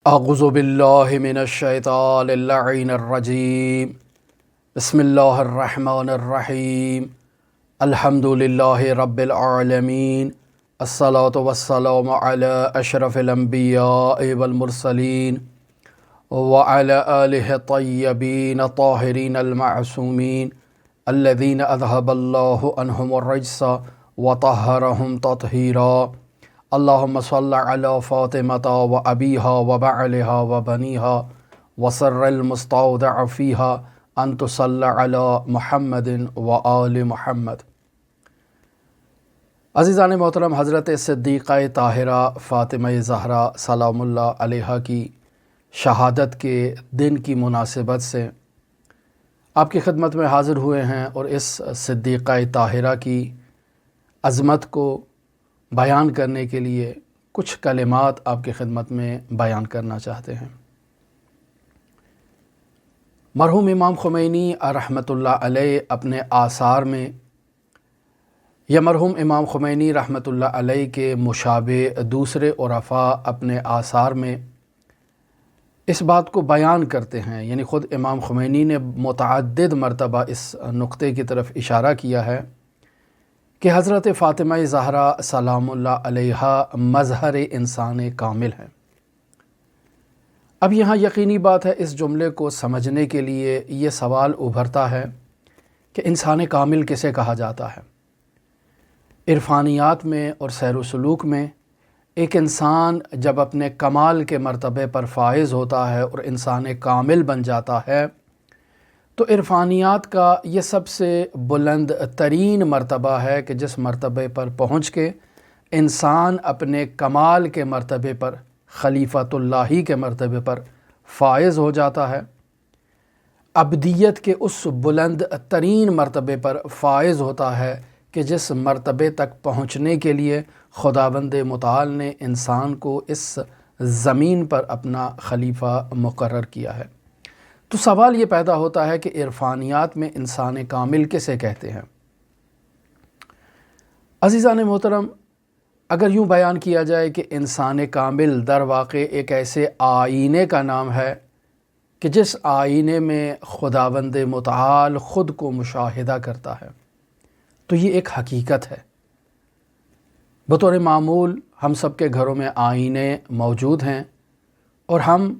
اعوذ باللہ من الشیطان اللعین الرجیم بسم اللہ الرحمن الرحیم الحمد للہ رب العالمین الصلاة والسلام علی اشرف الانبیاء والمرسلین وعلی آلہ الطیبین الطاہرین المعصومین الذین اذہب اللہ عنہم الرجس وطہرہم تطہیرا اللہم صل علی فاطمۃ و ابیہا و بعلہا و بنیہا وسر المستودع فیہا ان تصلی علی محمد و آل محمد۔ عزیزان محترم، حضرت صدیقہ طاہرہ فاطمہ زہرا سلام اللہ علیہا کی شہادت کے دن کی مناسبت سے آپ کی خدمت میں حاضر ہوئے ہیں اور اس صدیقہ طاہرہ کی عظمت کو بیان کرنے کے لیے کچھ کلمات آپ کی خدمت میں بیان کرنا چاہتے ہیں۔ مرحوم امام خمینی رحمۃ اللہ علیہ اپنے آثار میں یا مرحوم امام خمینی رحمۃ اللہ علیہ کے مشابہ دوسرے عرفاء اپنے آثار میں اس بات کو بیان کرتے ہیں، یعنی خود امام خمینی نے متعدد مرتبہ اس نقطے کی طرف اشارہ کیا ہے کہ حضرت فاطمہ زہرا سلام اللہ علیہا مظہر انسان کامل ہیں۔ اب یہاں یقینی بات ہے، اس جملے کو سمجھنے کے لیے یہ سوال ابھرتا ہے کہ انسان کامل کسے کہا جاتا ہے؟ عرفانیات میں اور سیر و سلوک میں ایک انسان جب اپنے کمال کے مرتبے پر فائز ہوتا ہے اور انسان کامل بن جاتا ہے تو عرفانیات کا یہ سب سے بلند ترین مرتبہ ہے کہ جس مرتبے پر پہنچ کے انسان اپنے کمال کے مرتبے پر، خلیفۃ اللہ کے مرتبے پر فائز ہو جاتا ہے، ابدیت کے اس بلند ترین مرتبے پر فائز ہوتا ہے کہ جس مرتبے تک پہنچنے کے لیے خداوند متعال نے انسان کو اس زمین پر اپنا خلیفہ مقرر کیا ہے۔ تو سوال یہ پیدا ہوتا ہے کہ عرفانیات میں انسان کامل کسے کہتے ہیں؟ عزیزان محترم، اگر یوں بیان کیا جائے کہ انسان کامل در واقع ایک ایسے آئینے کا نام ہے کہ جس آئینے میں خداوند متعال خود کو مشاہدہ کرتا ہے، تو یہ ایک حقیقت ہے۔ بطور معمول ہم سب کے گھروں میں آئینے موجود ہیں اور ہم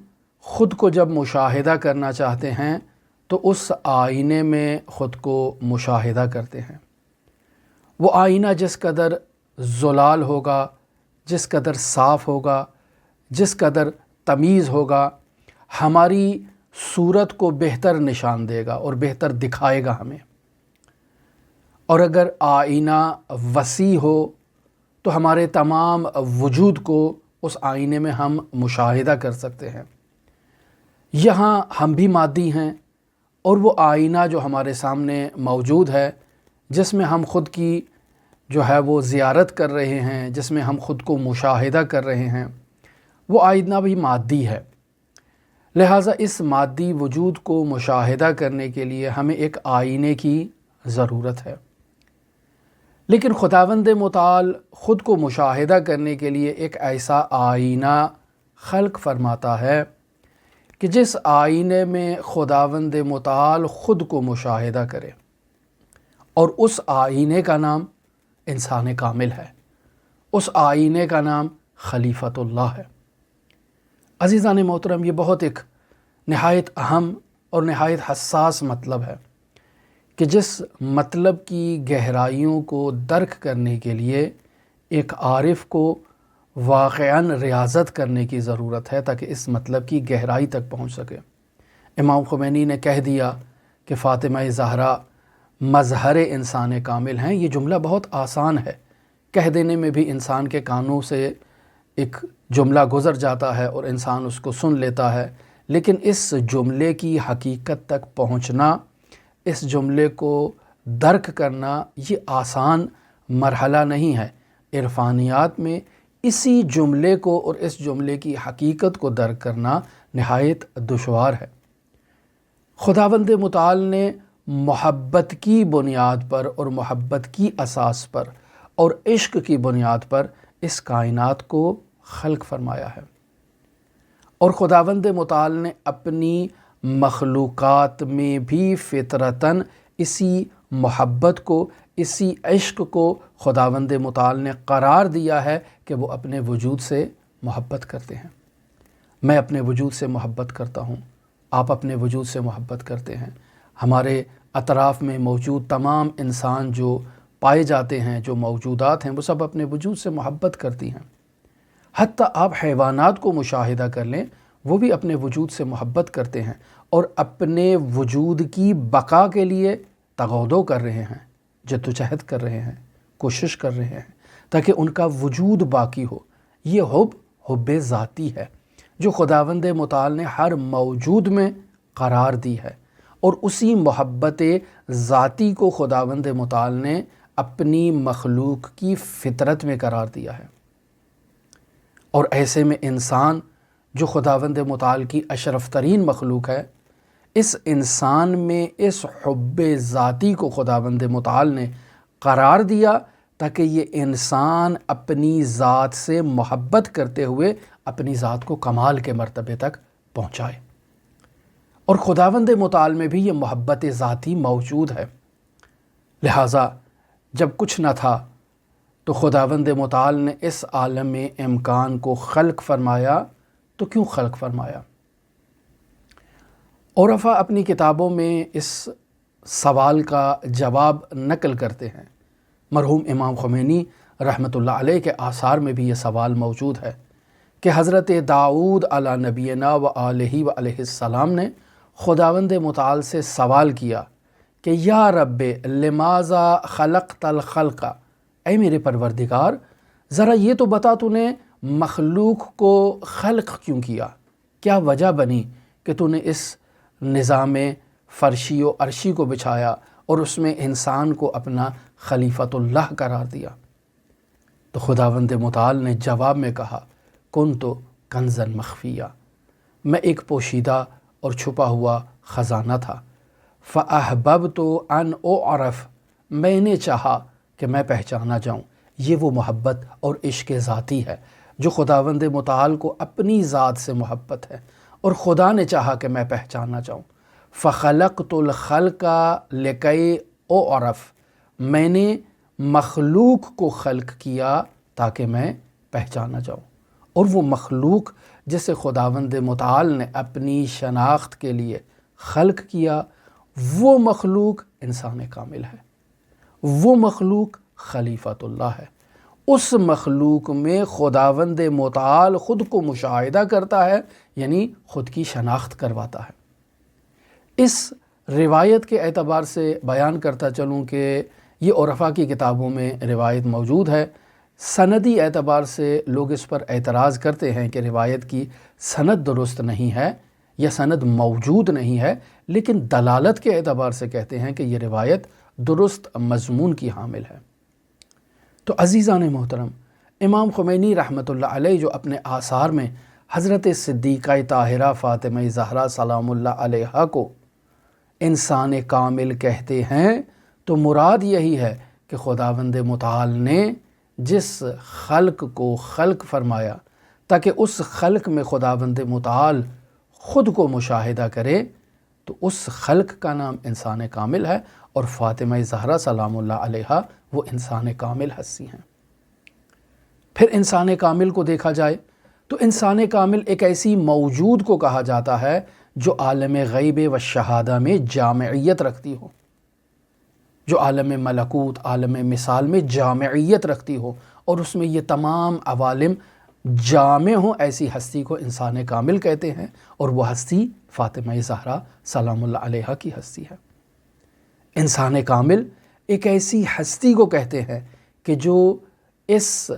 خود کو جب مشاہدہ کرنا چاہتے ہیں تو اس آئینے میں خود کو مشاہدہ کرتے ہیں۔ وہ آئینہ جس قدر زلال ہوگا، جس قدر صاف ہوگا، جس قدر تمیز ہوگا، ہماری صورت کو بہتر نشان دے گا اور بہتر دکھائے گا ہمیں۔ اور اگر آئینہ وسیع ہو تو ہمارے تمام وجود کو اس آئینے میں ہم مشاہدہ کر سکتے ہیں۔ یہاں ہم بھی مادی ہیں اور وہ آئینہ جو ہمارے سامنے موجود ہے، جس میں ہم خود کی جو ہے وہ زیارت کر رہے ہیں، جس میں ہم خود کو مشاہدہ کر رہے ہیں، وہ آئینہ بھی مادی ہے۔ لہٰذا اس مادی وجود کو مشاہدہ کرنے کے لیے ہمیں ایک آئینے کی ضرورت ہے، لیکن خداوند متعال خود کو مشاہدہ کرنے کے لیے ایک ایسا آئینہ خلق فرماتا ہے کہ جس آئینے میں خداوند متعال خود کو مشاہدہ کرے، اور اس آئینے کا نام انسان کامل ہے، اس آئینے کا نام خلیفۃ اللہ ہے۔ عزیزان محترم، یہ بہت ایک نہایت اہم اور نہایت حساس مطلب ہے کہ جس مطلب کی گہرائیوں کو درک کرنے کے لیے ایک عارف کو واقعاً ریاضت کرنے کی ضرورت ہے تاکہ اس مطلب کی گہرائی تک پہنچ سکے۔ امام خمینی نے کہہ دیا کہ فاطمہ زہرا مظہر انسان کامل ہیں، یہ جملہ بہت آسان ہے، کہہ دینے میں بھی انسان کے کانوں سے ایک جملہ گزر جاتا ہے اور انسان اس کو سن لیتا ہے، لیکن اس جملے کی حقیقت تک پہنچنا، اس جملے کو درک کرنا، یہ آسان مرحلہ نہیں ہے۔ عرفانیات میں اسی جملے کو اور اس جملے کی حقیقت کو درک کرنا نہایت دشوار ہے۔ خداوند متعال نے محبت کی بنیاد پر اور محبت کی اساس پر اور عشق کی بنیاد پر اس کائنات کو خلق فرمایا ہے، اور خداوند متعال نے اپنی مخلوقات میں بھی فطرتاً اسی محبت کو، اسی عشق کو خداوند متعال نے قرار دیا ہے کہ وہ اپنے وجود سے محبت کرتے ہیں۔ میں اپنے وجود سے محبت کرتا ہوں، آپ اپنے وجود سے محبت کرتے ہیں۔ ہمارے اطراف میں موجود تمام انسان جو پائے جاتے ہیں، جو موجودات ہیں، وہ سب اپنے وجود سے محبت کرتی ہیں۔ حتیٰ آپ حیوانات کو مشاہدہ کر لیں، وہ بھی اپنے وجود سے محبت کرتے ہیں اور اپنے وجود کی بقا کے لیے تغودو کر رہے ہیں، جدوجہد کر رہے ہیں، کوشش کر رہے ہیں تاکہ ان کا وجود باقی ہو۔ یہ حب ذاتی ہے جو خداوند متعال نے ہر موجود میں قرار دی ہے، اور اسی محبت ذاتی کو خداوند متعال نے اپنی مخلوق کی فطرت میں قرار دیا ہے۔ اور ایسے میں انسان جو خداوند متعال کی اشرف ترین مخلوق ہے، اس انسان میں اس حب ذاتی کو خداوند متعال نے قرار دیا تاکہ یہ انسان اپنی ذات سے محبت کرتے ہوئے اپنی ذات کو کمال کے مرتبے تک پہنچائے۔ اور خداوند متعال میں بھی یہ محبت ذاتی موجود ہے۔ لہٰذا جب کچھ نہ تھا تو خداوند متعال نے اس عالم امکان کو خلق فرمایا۔ تو کیوں خلق فرمایا؟ عرفاء اپنی کتابوں میں اس سوال کا جواب نقل کرتے ہیں۔ مرحوم امام خمینی رحمۃ اللہ علیہ کے آثار میں بھی یہ سوال موجود ہے کہ حضرت داؤد علی نبینا و آلہ و علیہ السلام نے خداوند متعال سے سوال کیا کہ یا رب لماذا خلقت الخلق، اے میرے پروردگار ذرا یہ تو بتا تو نے مخلوق کو خلق کیوں کیا؟ کیا وجہ بنی کہ تو نے اس نظام فرشی و عرشی کو بچھایا اور اس میں انسان کو اپنا خلیفۃ اللہ قرار دیا؟ تو خداوند متعال نے جواب میں کہا کنت کنزا مخفیہ، میں ایک پوشیدہ اور چھپا ہوا خزانہ تھا۔ فاحببت ان اعرف، میں نے چاہا کہ میں پہچانا جاؤں۔ یہ وہ محبت اور عشق ذاتی ہے جو خداوند متعال کو اپنی ذات سے محبت ہے، اور خدا نے چاہا کہ میں پہچانا جاؤں۔ فخلقت الخلق لکی اعرف، میں نے مخلوق کو خلق کیا تاکہ میں پہچانا جاؤں۔ اور وہ مخلوق جسے خداوند متعال نے اپنی شناخت کے لیے خلق کیا، وہ مخلوق انسان کامل ہے، وہ مخلوق خلیفۃ اللہ ہے۔ اس مخلوق میں خداوند متعال خود کو مشاہدہ کرتا ہے، یعنی خود کی شناخت کرواتا ہے۔ اس روایت کے اعتبار سے بیان کرتا چلوں کہ یہ عرفاء کی کتابوں میں روایت موجود ہے۔ سندی اعتبار سے لوگ اس پر اعتراض کرتے ہیں کہ روایت کی سند درست نہیں ہے یا سند موجود نہیں ہے، لیکن دلالت کے اعتبار سے کہتے ہیں کہ یہ روایت درست مضمون کی حامل ہے۔ تو عزیزان محترم، امام خمینی رحمۃ اللہ علیہ جو اپنے آثار میں حضرت صدیقہ طاہرہ فاطمہ زہرا سلام اللہ علیہا کو انسان کامل کہتے ہیں، تو مراد یہی ہے کہ خداوند متعال نے جس خلق کو خلق فرمایا تاکہ اس خلق میں خداوند متعال خود کو مشاہدہ کرے، تو اس خلق کا نام انسان کامل ہے، اور فاطمہ زہرا سلام اللہ علیہا وہ انسان کامل ہستی ہیں۔ پھر انسان کامل کو دیکھا جائے تو انسان کامل ایک ایسی موجود کو کہا جاتا ہے جو عالم غیب و شہادہ میں جامعیت رکھتی ہو، جو عالم ملکوت، عالم مثال میں جامعیت رکھتی ہو، اور اس میں یہ تمام عوالم جامع ہوں، ایسی ہستی کو انسان کامل کہتے ہیں، اور وہ ہستی فاطمہ زہرا سلام اللہ علیہا کی ہستی ہے۔ انسان کامل ایک ایسی ہستی کو کہتے ہیں کہ جو اس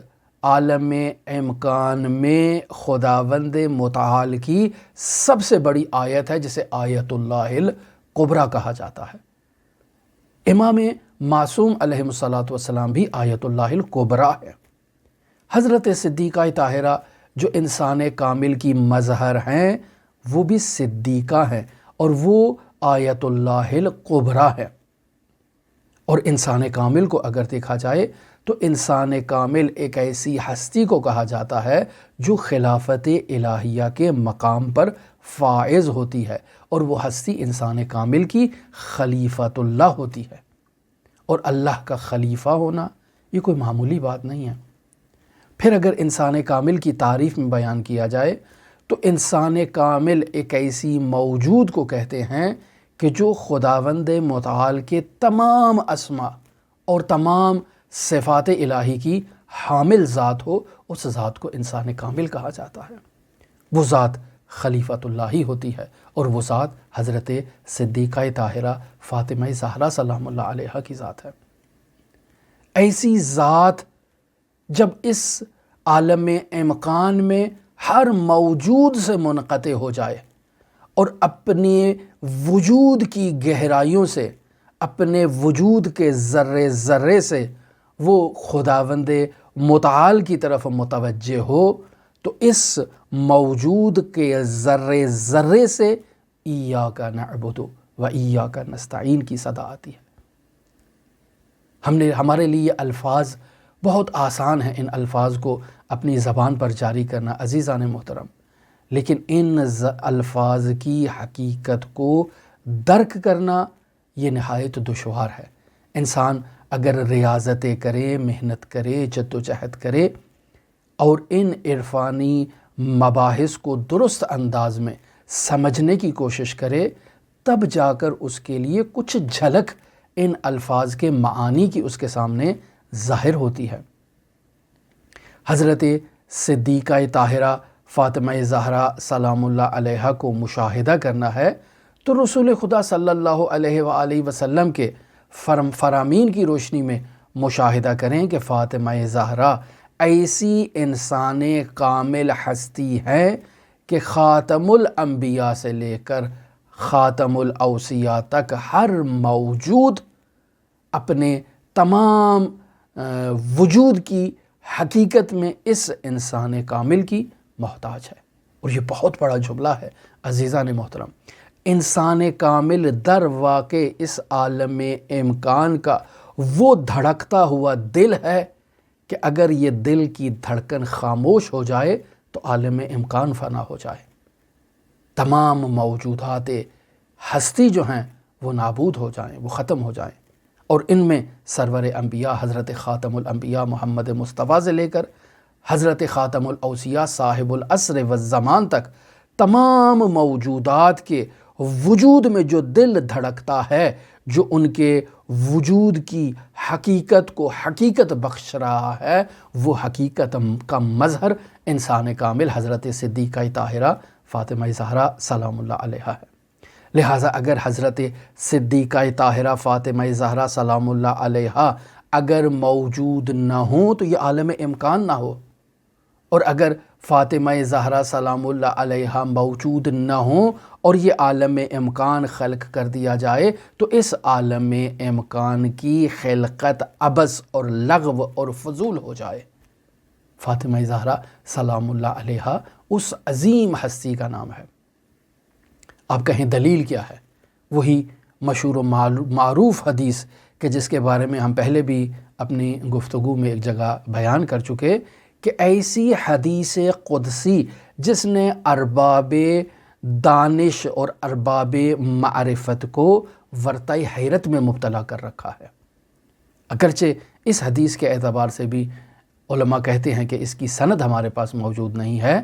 عالم امکان میں خداوند متعال کی سب سے بڑی آیت ہے، جسے آیت اللہ الکبریٰ کہا جاتا ہے۔ امام معصوم علیہ الصلاۃ والسلام بھی آیت اللہ الکبریٰ ہے۔ حضرت صدیقہ طاہرہ جو انسان کامل کی مظہر ہیں، وہ بھی صدیقہ ہیں، اور وہ آیت اللہ الکبریٰ ہے۔ اور انسان کامل کو اگر دیکھا جائے تو انسان کامل ایک ایسی ہستی کو کہا جاتا ہے جو خلافت الہیہ کے مقام پر فائز ہوتی ہے، اور وہ ہستی انسان کامل کی خلیفۃ اللہ ہوتی ہے۔ اور اللہ کا خلیفہ ہونا یہ کوئی معمولی بات نہیں ہے۔ پھر اگر انسان کامل کی تعریف میں بیان کیا جائے تو انسان کامل ایک ایسی موجود کو کہتے ہیں کہ جو خداوند متعال کے تمام اسماء اور تمام صفات الہی کی حامل ذات ہو، اس ذات کو انسان کامل کہا جاتا ہے۔ وہ ذات خلیفۃ اللہ ہی ہوتی ہے، اور وہ ذات حضرت صدیقہ طاہرہ فاطمہ زہرا سلام اللہ علیہا کی ذات ہے۔ ایسی ذات جب اس عالم امکان میں ہر موجود سے منقطع ہو جائے اور اپنے وجود کی گہرائیوں سے، اپنے وجود کے ذرے ذرے سے وہ خداوند متعال کی طرف متوجہ ہو، تو اس موجود کے ذرے ذرے سے ایاک نعبد و ایاک نستعین کی صدا آتی ہے۔ ہمارے لیے یہ الفاظ بہت آسان ہیں، ان الفاظ کو اپنی زبان پر جاری کرنا عزیزان محترم، لیکن ان الفاظ کی حقیقت کو درک کرنا یہ نہایت دشوار ہے۔ انسان اگر ریاضتیں کرے، محنت کرے، جد و جہد کرے اور ان عرفانی مباحث کو درست انداز میں سمجھنے کی کوشش کرے، تب جا کر اس کے لیے کچھ جھلک ان الفاظ کے معانی کی اس کے سامنے ظاہر ہوتی ہے۔ حضرت صدیقہ طاہرہ فاطمہ زہرا سلام اللہ علیہا کو مشاہدہ کرنا ہے تو رسول خدا صلی اللہ علیہ وآلہ وسلم کے فرامین کی روشنی میں مشاہدہ کریں کہ فاطمہ زہرا ایسی انسان کامل ہستی ہے کہ خاتم الانبیاء سے لے کر خاتم الاوصیاء تک ہر موجود اپنے تمام وجود کی حقیقت میں اس انسان کامل کی محتاج ہے۔ اور یہ بہت بڑا جملہ ہے عزیزان محترم۔ انسان کامل در واقع اس عالم امکان کا وہ دھڑکتا ہوا دل ہے کہ اگر یہ دل کی دھڑکن خاموش ہو جائے تو عالم امکان فنا ہو جائے، تمام موجودات ہستی جو ہیں وہ نابود ہو جائیں، وہ ختم ہو جائیں، اور ان میں سرور انبیاء حضرت خاتم الانبیاء محمد مصطفیٰ سے لے کر حضرت خاتم الاوصیاء صاحب العصر والزمان تک تمام موجودات کے وجود میں جو دل دھڑکتا ہے، جو ان کے وجود کی حقیقت کو حقیقت بخش رہا ہے، وہ حقیقت کا مظہر انسان کامل حضرت صدیقہ طاہرہ فاطمہ زہرا سلام اللہ علیہا ہے۔ لہٰذا اگر حضرت صدیقہ طاہرہ فاطمہ زہرا سلام اللہ علیہا اگر موجود نہ ہوں تو یہ عالم امکان نہ ہو، اور اگر فاطمہ زہرا سلام اللہ علیہا موجود نہ ہوں اور یہ عالم امکان خلق کر دیا جائے تو اس عالم امکان کی خلقت عبث اور لغو اور فضول ہو جائے۔ فاطمہ زہرا سلام اللہ علیہا اس عظیم ہستی کا نام ہے۔ آپ کہیں دلیل کیا ہے؟ وہی مشہور و معروف حدیث کہ جس کے بارے میں ہم پہلے بھی اپنی گفتگو میں ایک جگہ بیان کر چکے کہ ایسی حدیث قدسی جس نے ارباب دانش اور ارباب معرفت کو ورطۂ حیرت میں مبتلا کر رکھا ہے۔ اگرچہ اس حدیث کے اعتبار سے بھی علماء کہتے ہیں کہ اس کی سند ہمارے پاس موجود نہیں ہے،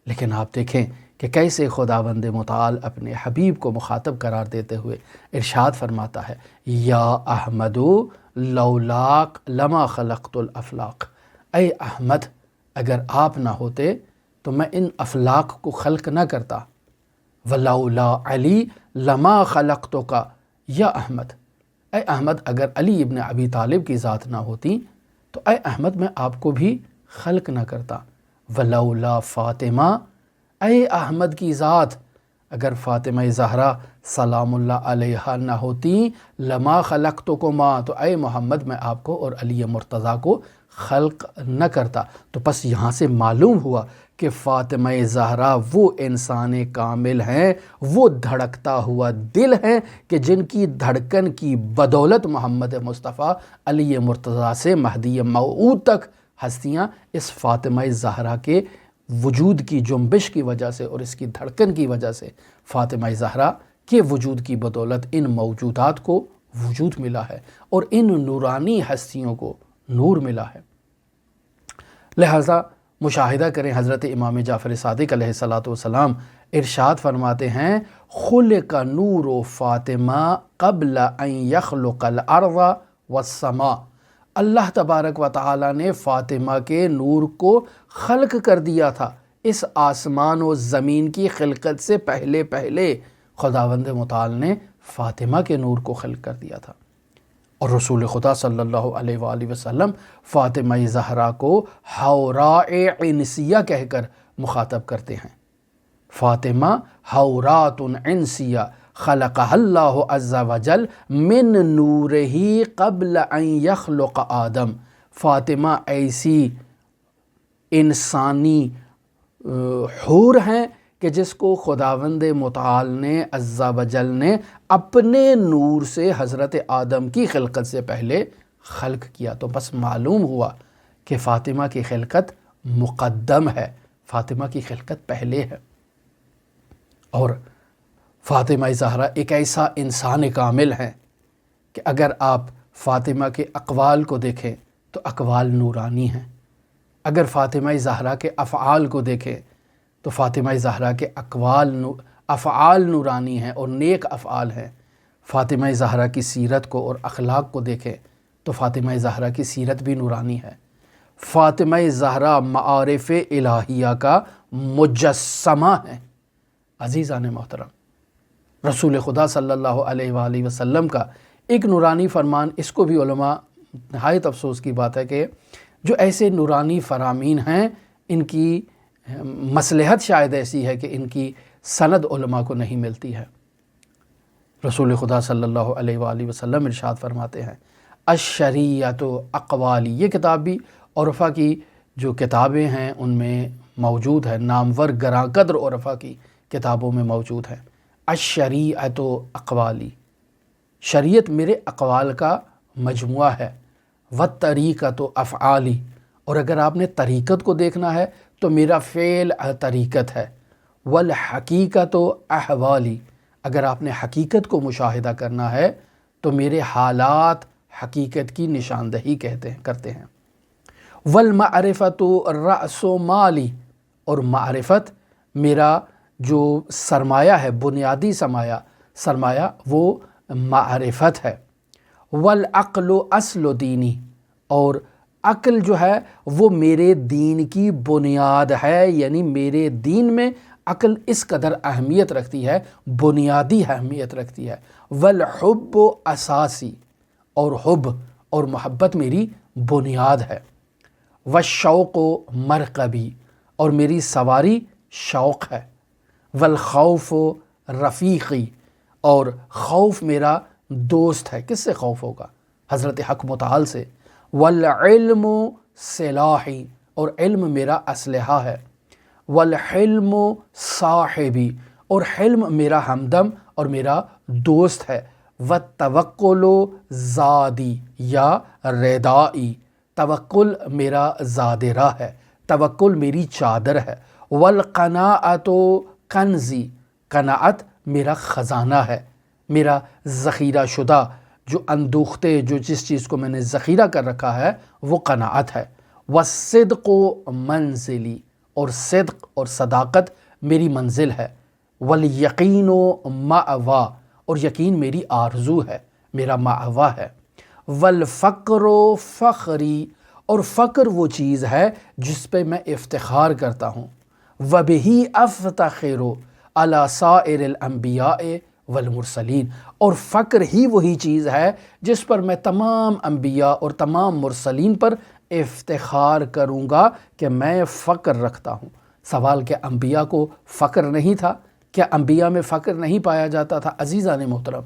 لیکن آپ دیکھیں کہ کیسے خداوند متعال اپنے حبیب کو مخاطب قرار دیتے ہوئے ارشاد فرماتا ہے، یا احمد لولاک لما خلقت الافلاق، اے احمد اگر آپ نہ ہوتے تو میں ان افلاق کو خلق نہ کرتا، ولولا علی لما خلقتک یا احمد، اے احمد اگر علی ابن ابی طالب کی ذات نہ ہوتی تو اے احمد میں آپ کو بھی خلق نہ کرتا، ولولا فاطمہ، اے احمد کی ذات اگر فاطمہ زہرا سلام اللہ علیہا نہ ہوتی لما خلقتکما، تو اے محمد میں آپ کو اور علی مرتضیٰ کو خلق نہ کرتا۔ تو بس یہاں سے معلوم ہوا کہ فاطمہ زہرا وہ انسان کامل ہیں، وہ دھڑکتا ہوا دل ہیں کہ جن کی دھڑکن کی بدولت محمد مصطفیٰ علی مرتضیٰ سے مہدی موعود تک ہستیاں اس فاطمہ زہرا کے وجود کی جنبش کی وجہ سے اور اس کی دھڑکن کی وجہ سے فاطمہ زہرا کے وجود کی بدولت ان موجودات کو وجود ملا ہے اور ان نورانی ہستیوں کو نور ملا ہے۔ لہٰذا مشاہدہ کریں، حضرت امام جعفر صادق علیہ الصلاۃ والسلام ارشاد فرماتے ہیں خلق نور فاطمہ قبل ان یخلق الارض والسماء، اللہ تبارک و تعالیٰ نے فاطمہ کے نور کو خلق کر دیا تھا اس آسمان و زمین کی خلقت سے پہلے خداوند متعال نے فاطمہ کے نور کو خلق کر دیا تھا۔ اور رسول خدا صلی اللہ علیہ وآلہ وسلم فاطمہ زہرا کو حوراء عنسیہ کہہ کر مخاطب کرتے ہیں۔ فاطمہ حورات عنسیہ خلقها اللہ عز وجل من نورہ قبل ان یخلق آدم، فاطمہ ایسی انسانی حور ہیں کہ جس کو خداوند متعال نے عز وجل نے اپنے نور سے حضرت آدم کی خلقت سے پہلے خلق کیا۔ تو بس معلوم ہوا کہ فاطمہ کی خلقت مقدم ہے، فاطمہ کی خلقت پہلے ہے۔ اور فاطمہ زہرا ایک ایسا انسان کامل ہے کہ اگر آپ فاطمہ کے اقوال کو دیکھیں تو اقوال نورانی ہیں، اگر فاطمہ زہرا کے افعال کو دیکھیں تو فاطمہ زہرا کے افعال نورانی ہیں اور نیک افعال ہیں۔ فاطمہ زہرا کی سیرت کو اور اخلاق کو دیکھیں تو فاطمہ زہرا کی سیرت بھی نورانی ہے۔ فاطمہ زہرا معارف الہیہ کا مجسمہ ہے۔ عزیزان محترم، رسول خدا صلی اللہ علیہ وآلہ وسلم کا ایک نورانی فرمان، اس کو بھی علماء نہایت افسوس کی بات ہے کہ جو ایسے نورانی فرامین ہیں ان کی مصلحت شاید ایسی ہے کہ ان کی سند علماء کو نہیں ملتی ہے۔ رسول خدا صلی اللہ علیہ وآلہ وسلم ارشاد فرماتے ہیں الشریعۃ اقوالی، یہ کتاب بھی عرفہ کی جو کتابیں ہیں ان میں موجود ہے، نامور گراں قدر عرفہ کی کتابوں میں موجود ہے۔ الشریعۃ اقوالی، شریعت میرے اقوال کا مجموعہ ہے۔ والطریقۃ افعالی، اور اگر آپ نے طریقت کو دیکھنا ہے تو میرا فعل طریقت ہے۔ والحقیقۃ احوالی، اگر آپ نے حقیقت کو مشاہدہ کرنا ہے تو میرے حالات حقیقت کی نشاندہی کرتے ہیں۔ والمعرفۃ رأس مالی، اور معرفت میرا جو سرمایہ ہے، بنیادی سرمایہ وہ معرفت ہے۔ والعقل اصل دینی، اور عقل جو ہے وہ میرے دین کی بنیاد ہے، یعنی میرے دین میں عقل اس قدر اہمیت رکھتی ہے، بنیادی اہمیت رکھتی ہے۔ والحب اساسی، اور حب اور محبت میری بنیاد ہے۔ والشوق مرکبی، اور میری سواری شوق ہے۔ والخوف رفیقی، اور خوف میرا دوست ہے۔ کس سے خوف ہوگا؟ حضرت حق متعال سے۔ والعلم سلاحی، اور علم میرا اسلحہ ہے۔ والحلم صاحبی، اور حلم میرا ہمدم اور میرا دوست ہے۔ والتوکل زادی یا ردائی، توکل میرا زاد راہ ہے، توکل میری چادر ہے۔ والقناعت کنزی، قناعت میرا خزانہ ہے، میرا ذخیرہ شدہ جو اندوختے جو جس چیز کو میں نے ذخیرہ کر رکھا ہے وہ قناعت ہے۔ والصدق منزلی، اور صدق اور صداقت میری منزل ہے۔ والیقین مأوا، اور یقین میری آرزو ہے، میرا مأوا ہے۔ والفقر فخری، اور فقر وہ چیز ہے جس پہ میں افتخار کرتا ہوں۔ وبہ افتخر علی سائر الانبیاء والمرسلین، اور فقر ہی وہی چیز ہے جس پر میں تمام انبیاء اور تمام مرسلین پر افتخار کروں گا کہ میں فقر رکھتا ہوں۔ سوال کہ انبیاء کو فقر نہیں تھا، کیا انبیاء میں فقر نہیں پایا جاتا تھا؟ عزیزان محترم،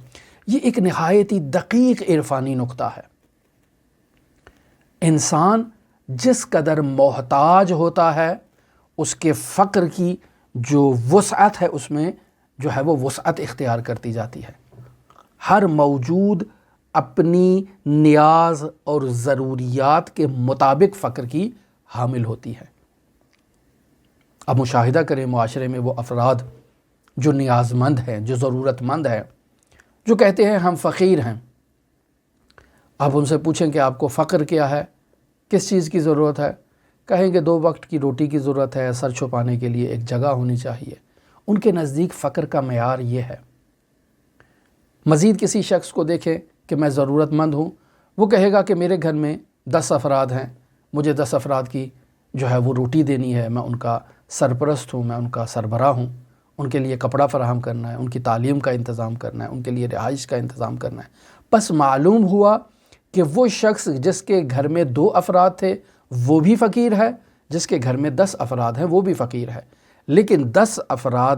یہ ایک نہایت ہی دقیق عرفانی نقطہ ہے۔ انسان جس قدر محتاج ہوتا ہے اس کے فقر کی جو وسعت ہے اس میں جو ہے وہ وسعت اختیار کرتی جاتی ہے۔ ہر موجود اپنی نیاز اور ضروریات کے مطابق فقر کی حامل ہوتی ہے۔ اب مشاہدہ کریں معاشرے میں وہ افراد جو نیاز مند ہیں، جو ضرورت مند ہیں، جو کہتے ہیں ہم فقیر ہیں۔ آپ ان سے پوچھیں کہ آپ کو فقر کیا ہے، کس چیز کی ضرورت ہے؟ کہیں کہ 2 وقت کی روٹی کی ضرورت ہے، سر چھپانے کے لیے ایک جگہ ہونی چاہیے۔ ان کے نزدیک فقر کا معیار یہ ہے۔ مزید کسی شخص کو دیکھیں کہ میں ضرورت مند ہوں، وہ کہے گا کہ میرے گھر میں 10 افراد ہیں، مجھے 10 افراد کی جو ہے وہ روٹی دینی ہے، میں ان کا سرپرست ہوں، میں ان کا سربراہ ہوں، ان کے لیے کپڑا فراہم کرنا ہے، ان کی تعلیم کا انتظام کرنا ہے، ان کے لیے رہائش کا انتظام کرنا ہے۔ بس معلوم ہوا کہ وہ شخص جس کے گھر میں 2 افراد تھے وہ بھی فقیر ہے، جس کے گھر میں 10 افراد ہیں وہ بھی فقیر ہے، لیکن 10 افراد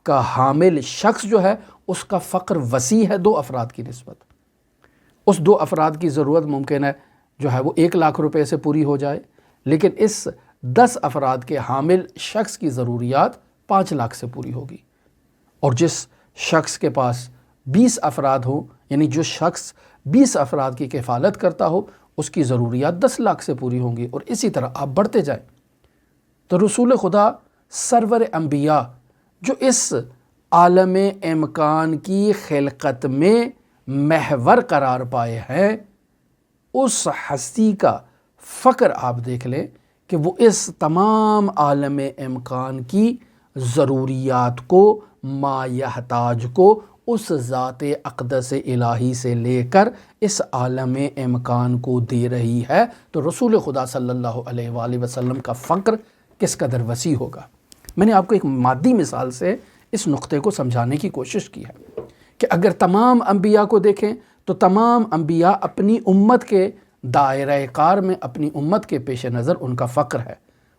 کا حامل شخص جو ہے اس کا فقر وسیع ہے 2 افراد کی نسبت۔ اس 2 افراد کی ضرورت ممکن ہے جو ہے وہ 1 لاکھ روپے سے پوری ہو جائے، لیکن اس 10 افراد کے حامل شخص کی ضروریات 5 لاکھ سے پوری ہوگی۔ اور جس شخص کے پاس 20 افراد ہوں، یعنی جو شخص 20 افراد کی کفالت کرتا ہو، اس کی ضروریات 10 لاکھ سے پوری ہوں گی، اور اسی طرح آپ بڑھتے جائیں۔ تو رسول خدا سرور انبیاء جو اس عالم امکان کی خلقت میں محور قرار پائے ہیں، اس ہستی کا فقر آپ دیکھ لیں کہ وہ اس تمام عالم امکان کی ضروریات کو، ما یحتاج کو، اس ذات اقدس الہی سے لے کر اس عالم امکان کو دے رہی ہے۔ تو رسول خدا صلی اللہ علیہ وآلہ وسلم کا فقر کس قدر وسیع ہوگا۔ میں نے آپ کو ایک مادی مثال سے اس نقطے کو سمجھانے کی کوشش کی ہے کہ اگر تمام انبیاء کو دیکھیں تو تمام انبیاء اپنی امت کے دائرہ کار میں، اپنی امت کے پیش نظر ان کا فقر ہے۔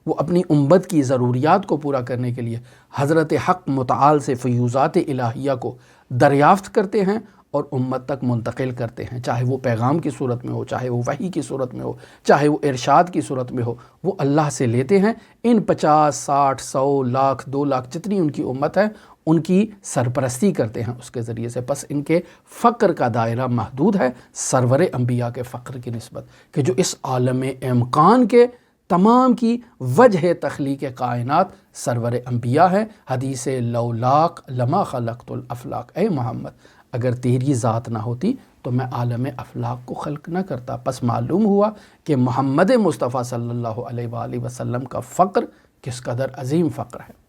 وہ اپنی امت کی ضروریات کو پورا کرنے کے لیے حضرت حق متعال سے فیوزات الہیہ کو دریافت کرتے ہیں اور امت تک منتقل کرتے ہیں، چاہے وہ پیغام کی صورت میں ہو، چاہے وہ وحی کی صورت میں ہو، چاہے وہ ارشاد کی صورت میں ہو، وہ اللہ سے لیتے ہیں۔ ان 50، 60، 100، لاکھ، 2 لاکھ جتنی ان کی امت ہے ان کی سرپرستی کرتے ہیں اس کے ذریعے سے۔ بس ان کے فقر کا دائرہ محدود ہے سرور انبیاء کے فقر کی نسبت، کہ جو اس عالم امکان کے تمام کی وجہ تخلیق کائنات سرور انبیاء ہے۔ حدیث لولاک لما خلقت الافلاک، اے محمد اگر تیری ذات نہ ہوتی تو میں عالم افلاک کو خلق نہ کرتا۔ پس معلوم ہوا کہ محمد مصطفیٰ صلی اللہ علیہ وآلہ وسلم کا فقر کس قدر عظیم فقر ہے۔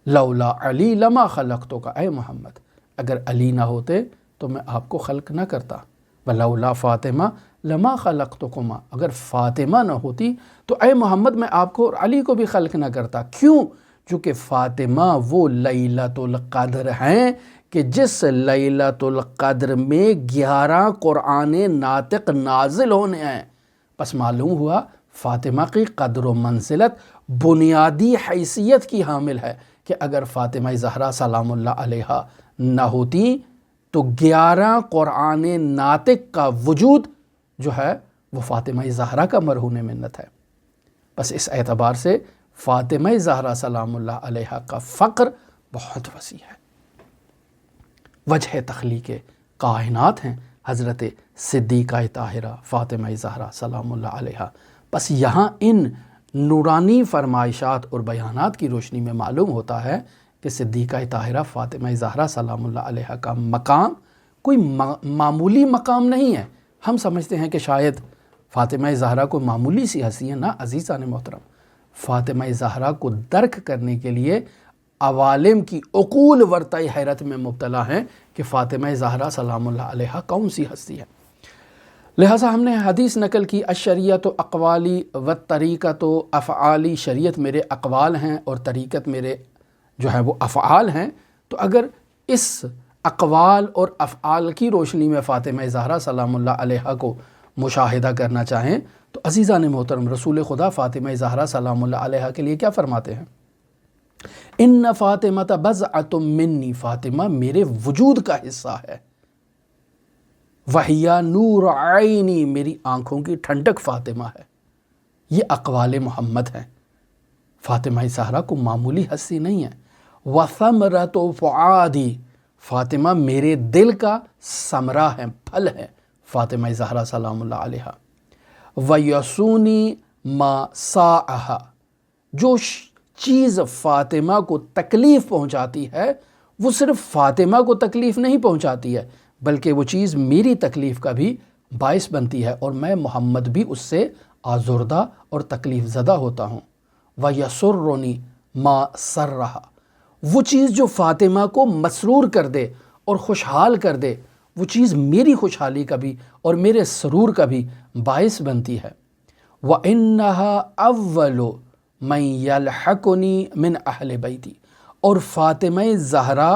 لولا علی لما خلقتو کا، اے محمد اگر علی نہ ہوتے تو میں آپ کو خلق نہ کرتا۔ ولولا فاطمہ لما خلقتکما، اگر فاطمہ نہ ہوتی تو اے محمد میں آپ کو اور علی کو بھی خلق نہ کرتا۔ کیوں؟ چونکہ فاطمہ وہ لیلۃ القدر ہیں کہ جس لیلۃ القدر میں 11 قرآن ناطق نازل ہونے ہیں۔ پس معلوم ہوا فاطمہ کی قدر و منزلت بنیادی حیثیت کی حامل ہے کہ اگر فاطمہ زہرا سلام اللہ علیہا نہ ہوتی تو 11 قرآن ناطق کا وجود جو ہے وہ فاطمہ زہرا کا مرہون منت ہے۔ بس اس اعتبار سے فاطمہ زہرا سلام اللہ علیہا کا فقر بہت وسیع ہے۔ وجہ تخلیق کائنات ہیں حضرت صدیقہ طاہرہ فاطمہ زہرا سلام اللہ علیہا۔ بس یہاں ان نورانی فرمائشات اور بیانات کی روشنی میں معلوم ہوتا ہے کہ صدیقہ طاہرہ فاطمہ زہرا سلام اللہ علیہا کا مقام کوئی معمولی مقام نہیں ہے۔ ہم سمجھتے ہیں کہ شاید فاطمہ زہرا کوئی معمولی سی ہستی ہے۔ نہ عزیزان محترم، فاطمہ زہرا کو درک کرنے کے لیے عوالم کی عقول ورطہ حیرت میں مبتلا ہیں کہ فاطمہ زہرا سلام اللہ علیہا کون سی ہستی ہے۔ لہٰذا ہم نے حدیث نقل کی الشریعت اقوالی و طریقت افعالی، شریعت میرے اقوال ہیں اور طریقت میرے جو ہے وہ افعال ہیں۔ تو اگر اس اقوال اور افعال کی روشنی میں فاطمہ زہرا سلام اللہ علیہا کو مشاہدہ کرنا چاہیں تو عزیزان محترم رسول خدا فاطمہ زہرا سلام اللہ علیہا کے لیے کیا فرماتے ہیں؟ ان فاطمہ بضعۃ منی، فاطمہ میرے وجود کا حصہ ہے، وہی نور عینی، میری آنکھوں کی ٹھنڈک فاطمہ ہے۔ یہ اقوال محمد ہیں۔ فاطمہ زہرا کو معمولی ہستی نہیں ہے۔ وثمرۃ فؤادی، فاطمہ میرے دل کا ثمرہ ہے، پھل ہے فاطمہ زہرا سلام اللہ علیہا۔ ویسونی ما ساءھا، جو چیز فاطمہ کو تکلیف پہنچاتی ہے وہ صرف فاطمہ کو تکلیف نہیں پہنچاتی ہے، بلکہ وہ چیز میری تکلیف کا بھی باعث بنتی ہے، اور میں محمد بھی اس سے آزردہ اور تکلیف زدہ ہوتا ہوں۔ وَيَسُرُّنِي مَا سَرَّهَا، وہ چیز جو فاطمہ کو مسرور کر دے اور خوشحال کر دے، وہ چیز میری خوشحالی کا بھی اور میرے سرور کا بھی باعث بنتی ہے۔ وَإِنَّهَا أَوَّلُ مَن يَلْحَقُنِي مِنْ أَهْلِ بَيْتِي، اور فاطمہ زہرا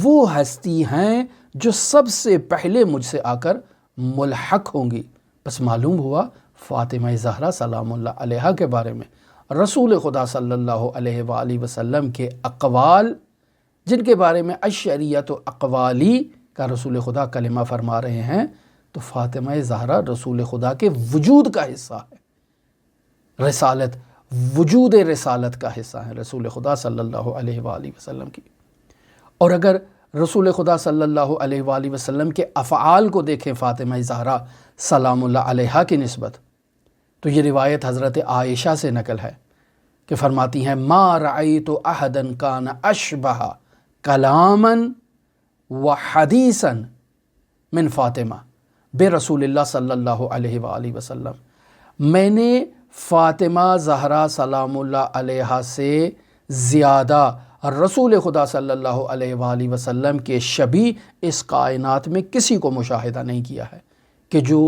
وہ ہستی ہیں جو سب سے پہلے مجھ سے آ کر ملحق ہوں گی۔ بس معلوم ہوا فاطمہ زہرا سلام اللہ علیہا کے بارے میں رسول خدا صلی اللہ علیہ وآلہ وسلم کے اقوال، جن کے بارے میں الشریعۃ اقوالی کا رسول خدا کلمہ فرما رہے ہیں، تو فاطمہ زہرا رسول خدا کے وجود کا حصہ ہے، رسالت، وجود رسالت کا حصہ ہے رسول خدا صلی اللہ علیہ وآلہ وسلم کی۔ اور اگر رسول خدا صلی اللہ علیہ وآلہ وسلم کے افعال کو دیکھیں فاطمہ زہرا سلام اللہ علیہا کی نسبت، تو یہ روایت حضرت عائشہ سے نقل ہے کہ فرماتی ہیں ما رأیت احدا کان اشبہ کلاما وحدیثا من فاطمہ برسول اللہ صلی اللہ علیہ وآلہ وسلم، میں نے فاطمہ زہرا سلام اللہ علیہا سے زیادہ رسول خدا صلی اللہ علیہ وآلہ وسلم کے شبیہ اس کائنات میں کسی کو مشاہدہ نہیں کیا ہے کہ جو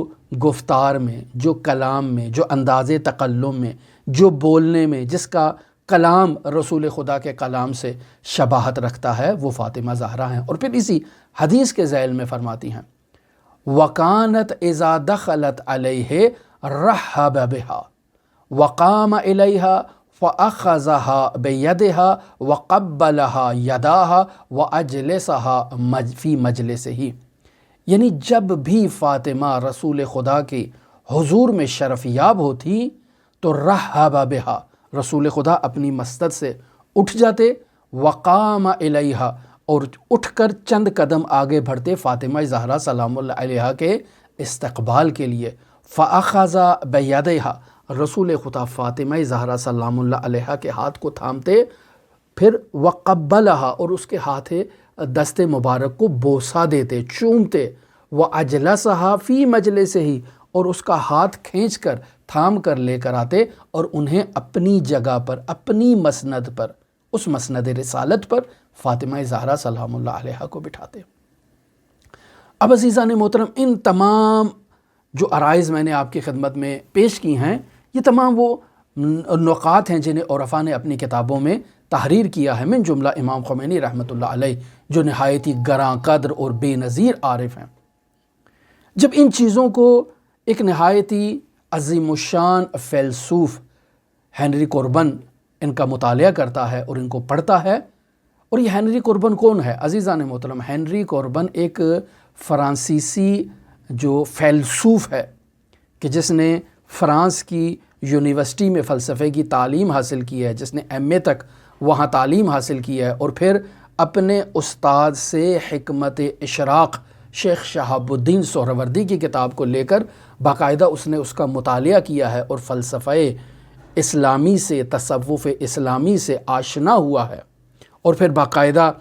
گفتار میں، جو کلام میں، جو انداز تکلم میں، جو بولنے میں، جس کا کلام رسول خدا کے کلام سے شباہت رکھتا ہے، وہ فاطمہ زہرا ہیں۔ اور پھر اسی حدیث کے ذیل میں فرماتی ہیں وَكَانَتْ إِذَا دَخَلَتْ عَلَيْهِ رَحَّبَ بِهَا وَقَامَ إِلَيْهَا فَأَخَذَهَا بِيَدِهَا وَقَبَّلَهَا يَدَاهَا وَأَجْلَسَهَا فِي مَجْلِسِهِ، یعنی جب بھی فاطمہ رسول خدا کی حضور میں شرف یاب ہوتی تو رحب بہا، رسول خدا اپنی مسند سے اٹھ جاتے، وقام الیہا، اور اٹھ کر چند قدم آگے بڑھتے فاطمہ زہرا سلام اللہ علیہا کے استقبال کے لیے۔ فاخذ بیدہا، رسول خدا فاطمہ زہرا سلام اللہ علیہا کے ہاتھ کو تھامتے، پھر وقبلہا، اور اس کے ہاتھ دست مبارک کو بوسہ دیتے، چومتے، وَأَجْلَسَهَا فِي مَجْلِسِهِ، اور اس کا ہاتھ کھینچ کر تھام کر لے کر آتے اور انہیں اپنی جگہ پر، اپنی مسند پر، اس مسند رسالت پر فاطمہ زہرا سلام اللہ علیہا کو بٹھاتے۔ اب عزیزان محترم، ان تمام جو عرائض میں نے آپ کی خدمت میں پیش کی ہیں، یہ تمام وہ نقاط ہیں جنہیں عرفاء نے اپنی کتابوں میں تحریر کیا ہے، من جملہ امام خمینی رحمۃ اللہ علیہ، جو نہایت ہی گراں قدر اور بے نظیر عارف ہیں۔ جب ان چیزوں کو ایک نہایت ہی عظیم الشان فیلسوف ہنری کوربن ان کا مطالعہ کرتا ہے اور ان کو پڑھتا ہے، اور یہ ہنری کوربن کون ہے؟ عزیزان محترم، ہنری کوربن ایک فرانسیسی جو فیلسوف ہے کہ جس نے فرانس کی یونیورسٹی میں فلسفے کی تعلیم حاصل کی ہے، جس نے ایم اے تک وہاں تعلیم حاصل کی ہے، اور پھر اپنے استاد سے حکمت اشراق شیخ شہاب الدین سہروردی کی کتاب کو لے کر باقاعدہ اس نے اس کا مطالعہ کیا ہے اور فلسفہ اسلامی سے، تصوف اسلامی سے آشنا ہوا ہے، اور پھر باقاعدہ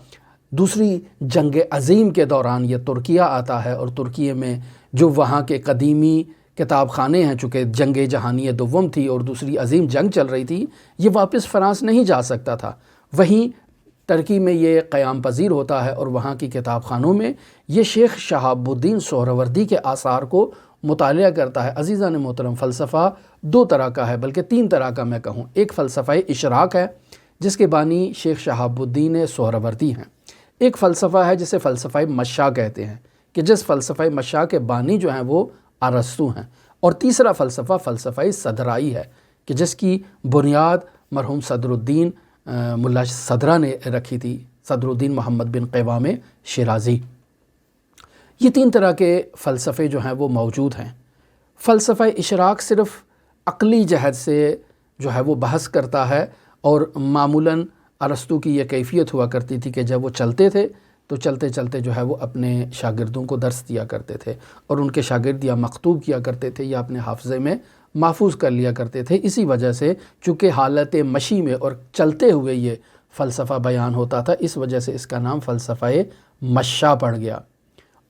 دوسری جنگ عظیم کے دوران یہ ترکیہ آتا ہے، اور ترکیہ میں جو وہاں کے قدیمی کتاب خانے ہیں، چونکہ جنگ جہانی دوم تھی اور دوسری عظیم جنگ چل رہی تھی، یہ واپس فرانس نہیں جا سکتا تھا، وہیں ترکی میں یہ قیام پذیر ہوتا ہے، اور وہاں کی کتاب خانوں میں یہ شیخ شہاب الدین سہروردی کے آثار کو مطالعہ کرتا ہے۔ عزیزان محترم، فلسفہ دو طرح کا ہے، بلکہ تین طرح کا میں کہوں۔ ایک فلسفہ اشراق ہے جس کے بانی شیخ شہاب الدین سہروردی ہیں۔ ایک فلسفہ ہے جسے فلسفہ مشاء کہتے ہیں، کہ جس فلسفہ مشاء کے بانی جو ہیں وہ ارسطو ہیں۔ اور تیسرا فلسفہ فلسفہ صدرائی ہے، کہ جس کی بنیاد مرحوم صدر الدین ملا صدرہ نے رکھی تھی، صدر الدین محمد بن قوام شیرازی۔ یہ 3 طرح کے فلسفے جو ہیں وہ موجود ہیں۔ فلسفہ اشراق صرف عقلی جہت سے جو ہے وہ بحث کرتا ہے، اور معمولاً ارسطو کی یہ کیفیت ہوا کرتی تھی کہ جب وہ چلتے تھے تو چلتے چلتے جو ہے وہ اپنے شاگردوں کو درس دیا کرتے تھے، اور ان کے شاگرد یا مکتوب کیا کرتے تھے یا اپنے حافظے میں محفوظ کر لیا کرتے تھے۔ اسی وجہ سے چونکہ حالت مشی میں اور چلتے ہوئے یہ فلسفہ بیان ہوتا تھا، اس وجہ سے اس کا نام فلسفہ مشا پڑ گیا۔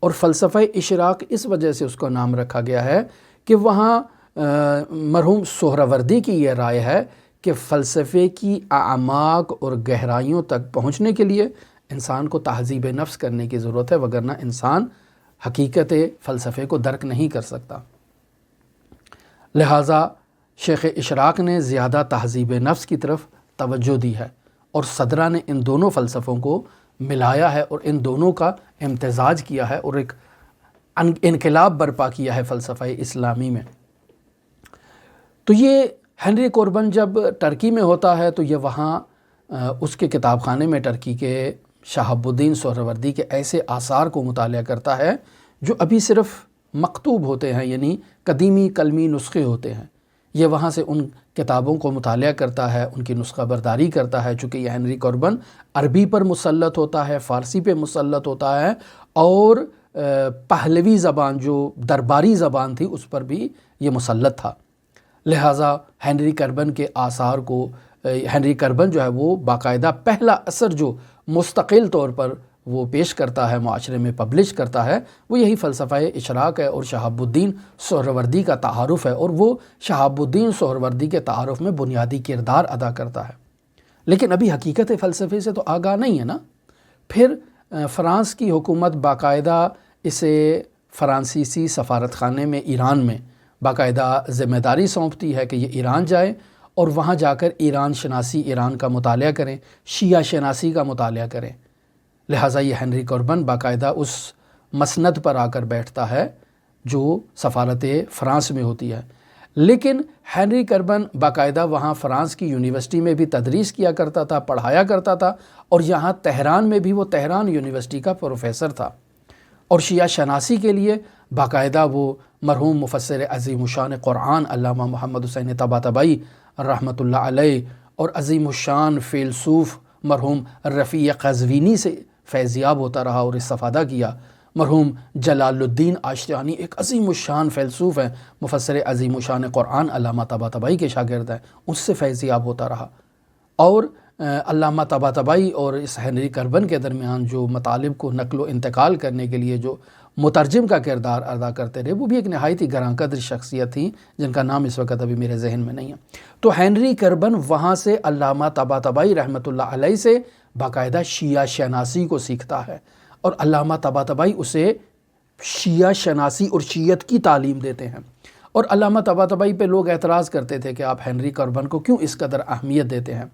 اور فلسفہ اشراق اس وجہ سے اس کو نام رکھا گیا ہے کہ وہاں مرحوم سہروردی کی یہ رائے ہے کہ فلسفے کی اعماق اور گہرائیوں تک پہنچنے کے لیے انسان کو تہذیب نفس کرنے کی ضرورت ہے، وگرنہ انسان حقیقت فلسفے کو درک نہیں کر سکتا۔ لہٰذا شیخ اشراق نے زیادہ تہذیب نفس کی طرف توجہ دی ہے، اور صدرہ نے ان دونوں فلسفوں کو ملایا ہے اور ان دونوں کا امتزاج کیا ہے اور ایک انقلاب برپا کیا ہے فلسفہ اسلامی میں۔ تو یہ ہنری کوربن جب ٹرکی میں ہوتا ہے تو یہ وہاں اس کے کتاب خانے میں ٹرکی کے شہاب الدین سہروردی کے ایسے آثار کو مطالعہ کرتا ہے جو ابھی صرف مکتوب ہوتے ہیں، یعنی قدیمی قلمی نسخے ہوتے ہیں۔ یہ وہاں سے ان کتابوں کو مطالعہ کرتا ہے، ان کی نسخہ برداری کرتا ہے، چونکہ یہ ہنری کوربن عربی پر مسلط ہوتا ہے، فارسی پہ مسلط ہوتا ہے، اور پہلوی زبان جو درباری زبان تھی اس پر بھی یہ مسلط تھا۔ لہٰذا ہنری کوربن کے آثار کو ہنری کوربن جو ہے وہ باقاعدہ پہلا اثر جو مستقل طور پر وہ پیش کرتا ہے، معاشرے میں پبلش کرتا ہے، وہ یہی فلسفہ اشراق ہے اور شہاب الدین سہروردی کا تعارف ہے، اور وہ شہاب الدین سہروردی کے تعارف میں بنیادی کردار ادا کرتا ہے۔ لیکن ابھی حقیقت فلسفے سے تو آگاہ نہیں ہے نا۔ پھر فرانس کی حکومت باقاعدہ اسے فرانسیسی سفارت خانے میں ایران میں باقاعدہ ذمہ داری سونپتی ہے کہ یہ ایران جائے اور وہاں جا کر ایران شناسی، ایران کا مطالعہ کریں، شیعہ شناسی کا مطالعہ کریں۔ لہٰذا یہ ہنری کوربن باقاعدہ اس مسند پر آ کر بیٹھتا ہے جو سفارت فرانس میں ہوتی ہے۔ لیکن ہنری کوربن باقاعدہ وہاں فرانس کی یونیورسٹی میں بھی تدریس کیا کرتا تھا، پڑھایا کرتا تھا، اور یہاں تہران میں بھی وہ تہران یونیورسٹی کا پروفیسر تھا، اور شیعہ شناسی کے لیے باقاعدہ وہ مرحوم مفسر عظیم الشان قرآن علامہ محمد حسین طباطبائی رحمۃ اللہ علیہ اور عظیم الشان فیلسوف مرحوم رفیع قزوینی سے فیضیاب ہوتا رہا اور استفادہ کیا۔ مرحوم جلال الدین آشتیانی ایک عظیم الشان فیلسوف ہیں، مفسر عظیم الشان قرآن علامہ طباطبائی کے شاگرد ہیں، اس سے فیضیاب ہوتا رہا۔ اور علامہ طباطبائی اور اس ہنری کوربن کے درمیان جو مطالب کو نقل و انتقال کرنے کے لیے جو مترجم کا کردار ادا کرتے رہے، وہ بھی ایک نہایت ہی گراں قدر شخصیت تھیں جن کا نام اس وقت ابھی میرے ذہن میں نہیں ہے۔ تو ہنری کوربن وہاں سے علامہ طباطبائی رحمۃ اللہ علیہ سے باقاعدہ شیعہ شناسی کو سیکھتا ہے، اور علامہ طباطبائی اسے شیعہ شناسی اور شیعت کی تعلیم دیتے ہیں۔ اور علامہ طباطبائی پہ لوگ اعتراض کرتے تھے کہ آپ ہنری کوربن کو کیوں اس قدر اہمیت دیتے ہیں،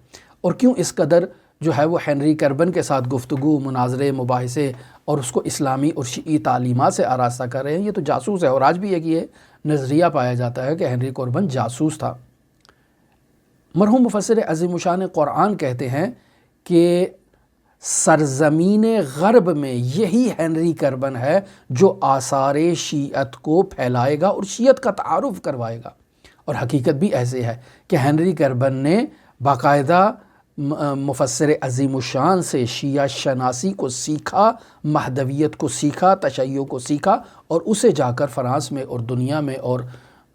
اور کیوں اس قدر جو ہے وہ ہنری کوربن کے ساتھ گفتگو، مناظرے، مباحثے اور اس کو اسلامی اور شیعی تعلیمات سے آراستہ کر رہے ہیں، یہ تو جاسوس ہے۔ اور آج بھی ایک یہ نظریہ پایا جاتا ہے کہ ہنری کوربن جاسوس تھا۔ مرحوم مفسر عظیم الشان قرآن کہتے ہیں کہ سرزمین غرب میں یہی ہنری کوربن ہے جو آثار شیعت کو پھیلائے گا اور شیعت کا تعارف کروائے گا۔ اور حقیقت بھی ایسے ہے کہ ہنری کوربن نے باقاعدہ مفسر عظیم الشان سے شیعہ شناسی کو سیکھا، مہدویت کو سیکھا، تشیع کو سیکھا، اور اسے جا کر فرانس میں اور دنیا میں اور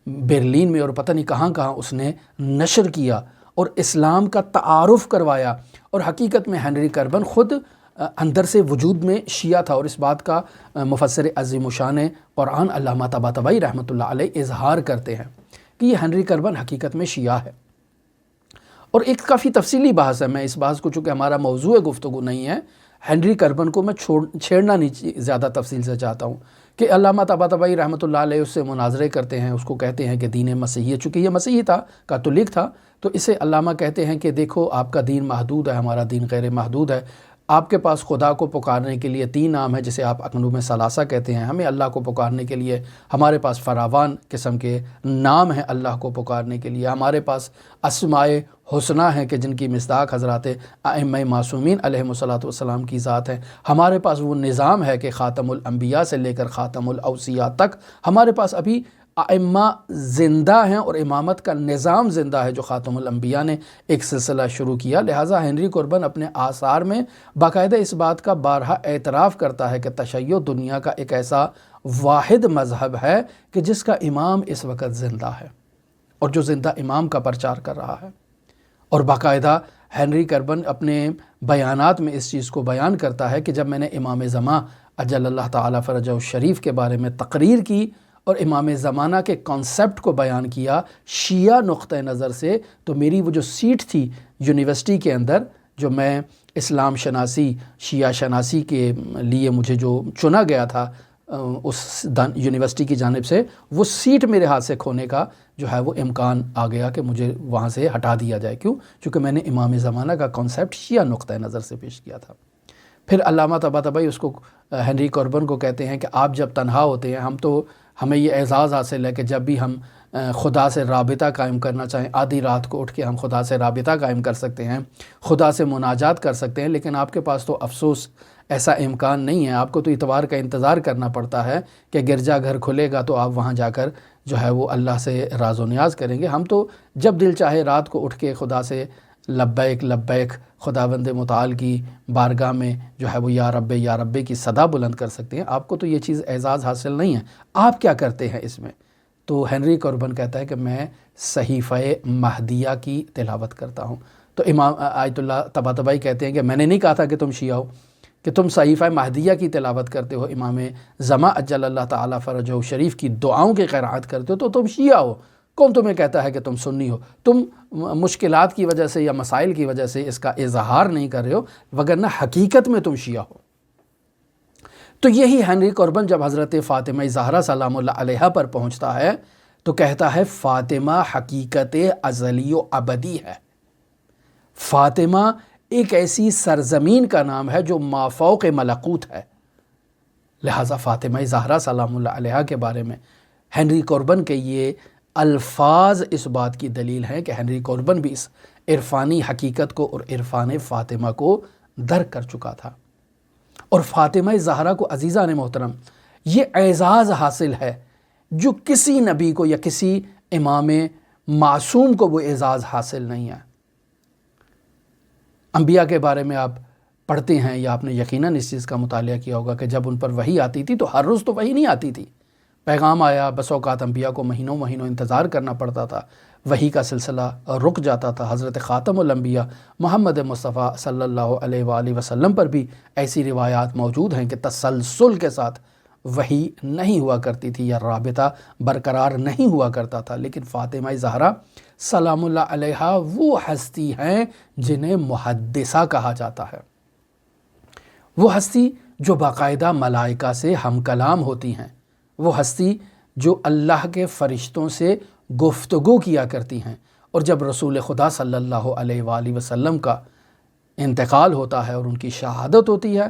برلین میں اور پتہ نہیں کہاں کہاں اس نے نشر کیا اور اسلام کا تعارف کروایا۔ اور حقیقت میں ہنری کوربن خود اندر سے وجود میں شیعہ تھا، اور اس بات کا مفسر عظیم الشان قرآن علامہ طباطبائی رحمۃ اللہ علیہ اظہار کرتے ہیں کہ یہ ہنری کوربن حقیقت میں شیعہ ہے۔ اور ایک کافی تفصیلی بحث ہے، میں اس بحث کو چونکہ ہمارا موضوع گفتگو نہیں ہے، ہنری کوربن کو میں چھیڑنا نہیں زیادہ تفصیل سے چاہتا ہوں کہ علامہ طباطبائی رحمۃ اللہ علیہ اس سے مناظرے کرتے ہیں، اس کو کہتے ہیں کہ دین مسیحی، چونکہ یہ مسیحی تھا، کاتولیک تھا، تو اسے علامہ کہتے ہیں کہ دیکھو آپ کا دین محدود ہے، ہمارا دین غیر محدود ہے، آپ کے پاس خدا کو پکارنے کے لیے 3 نام ہے جسے آپ اقنوم ثلاثہ کہتے ہیں، ہمیں اللہ کو پکارنے کے لیے ہمارے پاس فراوان قسم کے نام ہیں، اللہ کو پکارنے کے لیے ہمارے پاس اسماء حسنہ ہیں کہ جن کی مصداق حضرات ائمہ معصومین علیہم الصلاۃ والسلام کی ذات ہے۔ ہمارے پاس وہ نظام ہے کہ خاتم الانبیاء سے لے کر خاتم الاوصیاء تک ہمارے پاس ابھی ائمہ زندہ ہیں، اور امامت کا نظام زندہ ہے جو خاتم الانبیاء نے ایک سلسلہ شروع کیا۔ لہٰذا ہنری کوربن اپنے آثار میں باقاعدہ اس بات کا بارہا اعتراف کرتا ہے کہ تشیع دنیا کا ایک ایسا واحد مذہب ہے کہ جس کا امام اس وقت زندہ ہے، اور جو زندہ امام کا پرچار کر رہا ہے۔ اور باقاعدہ ہنری کوربن اپنے بیانات میں اس چیز کو بیان کرتا ہے کہ جب میں نے امام زمان اجل اللہ تعالیٰ فرجہ الشریف کے بارے میں تقریر کی اور امام زمانہ کے کانسیپٹ کو بیان کیا شیعہ نقطہ نظر سے، تو میری وہ جو سیٹ تھی یونیورسٹی کے اندر، جو میں اسلام شناسی شیعہ شناسی کے لیے مجھے جو چنا گیا تھا اس یونیورسٹی کی جانب سے، وہ سیٹ میرے ہاتھ سے کھونے کا جو ہے وہ امکان آ گیا کہ مجھے وہاں سے ہٹا دیا جائے۔ کیوں؟ چونکہ میں نے امام زمانہ کا کانسیپٹ شیعہ نقطہ نظر سے پیش کیا تھا۔ پھر علامہ طباطبائی اس کو ہنری کوربن کو کہتے ہیں کہ آپ جب تنہا ہوتے ہیں، ہمیں یہ اعزاز حاصل ہے کہ جب بھی ہم خدا سے رابطہ قائم کرنا چاہیں، آدھی رات کو اٹھ کے ہم خدا سے رابطہ قائم کر سکتے ہیں، خدا سے مناجات کر سکتے ہیں، لیکن آپ کے پاس تو افسوس ایسا امکان نہیں ہے۔ آپ کو تو اتوار کا انتظار کرنا پڑتا ہے کہ گرجا گھر کھلے گا تو آپ وہاں جا کر جو ہے وہ اللہ سے راز و نیاز کریں گے۔ ہم تو جب دل چاہے رات کو اٹھ کے خدا سے لبیک لبیک خداوند متعال کی بارگاہ میں جو ہے وہ یا رب کی صدا بلند کر سکتے ہیں۔ آپ کو تو یہ چیز اعزاز حاصل نہیں ہے، آپ کیا کرتے ہیں اس میں؟ تو ہنری کوربن کہتا ہے کہ میں صحیفہ مہدیہ کی تلاوت کرتا ہوں۔ تو امام آیت اللہ طباطبائی کہتے ہیں کہ میں نے نہیں کہا تھا کہ تم شیعہ ہو، کہ تم صحیفہ مہدیہ کی تلاوت کرتے ہو، امام زمان اجل اللہ تعالیٰ فرجہ شریف کی دعاؤں کی قرأت کرتے ہو، تو تم شیعہ ہو۔ کون تمہیں کہتا ہے کہ تم سنی ہو؟ تم مشکلات کی وجہ سے یا مسائل کی وجہ سے اس کا اظہار نہیں کر رہے ہو، وگرنہ حقیقت میں تم شیعہ ہو۔ تو یہی ہنری کوربن جب حضرت فاطمہ زہرا سلام اللہ علیہا پر پہنچتا ہے تو کہتا ہے فاطمہ حقیقت ازلی و ابدی ہے۔ فاطمہ ایک ایسی سرزمین کا نام ہے جو مافوق ملکوت ہے۔ لہٰذا فاطمہ زہرا سلام اللہ علیہا کے بارے میں ہنری کوربن کے یہ الفاظ اس بات کی دلیل ہیں کہ ہنری کوربن بھی اس عرفانی حقیقت کو اور عرفان فاطمہ کو درک کر چکا تھا۔ اور فاطمہ زہرا کو عزیزان محترم یہ اعزاز حاصل ہے جو کسی نبی کو یا کسی امام معصوم کو وہ اعزاز حاصل نہیں ہے۔ انبیاء کے بارے میں آپ پڑھتے ہیں یا آپ نے یقیناً اس چیز کا مطالعہ کیا ہوگا کہ جب ان پر وحی آتی تھی تو ہر روز تو وحی نہیں آتی تھی، پیغام آیا، بس اوقات انبیاء کو مہینوں انتظار کرنا پڑتا تھا، وحی کا سلسلہ رک جاتا تھا۔ حضرت خاتم الانبیاء محمد مصطفیٰ صلی اللہ علیہ وآلہ وسلم پر بھی ایسی روایات موجود ہیں کہ تسلسل کے ساتھ وحی نہیں ہوا کرتی تھی یا رابطہ برقرار نہیں ہوا کرتا تھا۔ لیکن فاطمہ زہرا سلام اللہ علیہا وہ ہستی ہیں جنہیں محدثہ کہا جاتا ہے، وہ ہستی جو باقاعدہ ملائکہ سے ہم کلام ہوتی ہیں، وہ ہستی جو اللہ کے فرشتوں سے گفتگو کیا کرتی ہیں۔ اور جب رسول خدا صلی اللہ علیہ وآلہ وسلم کا انتقال ہوتا ہے اور ان کی شہادت ہوتی ہے،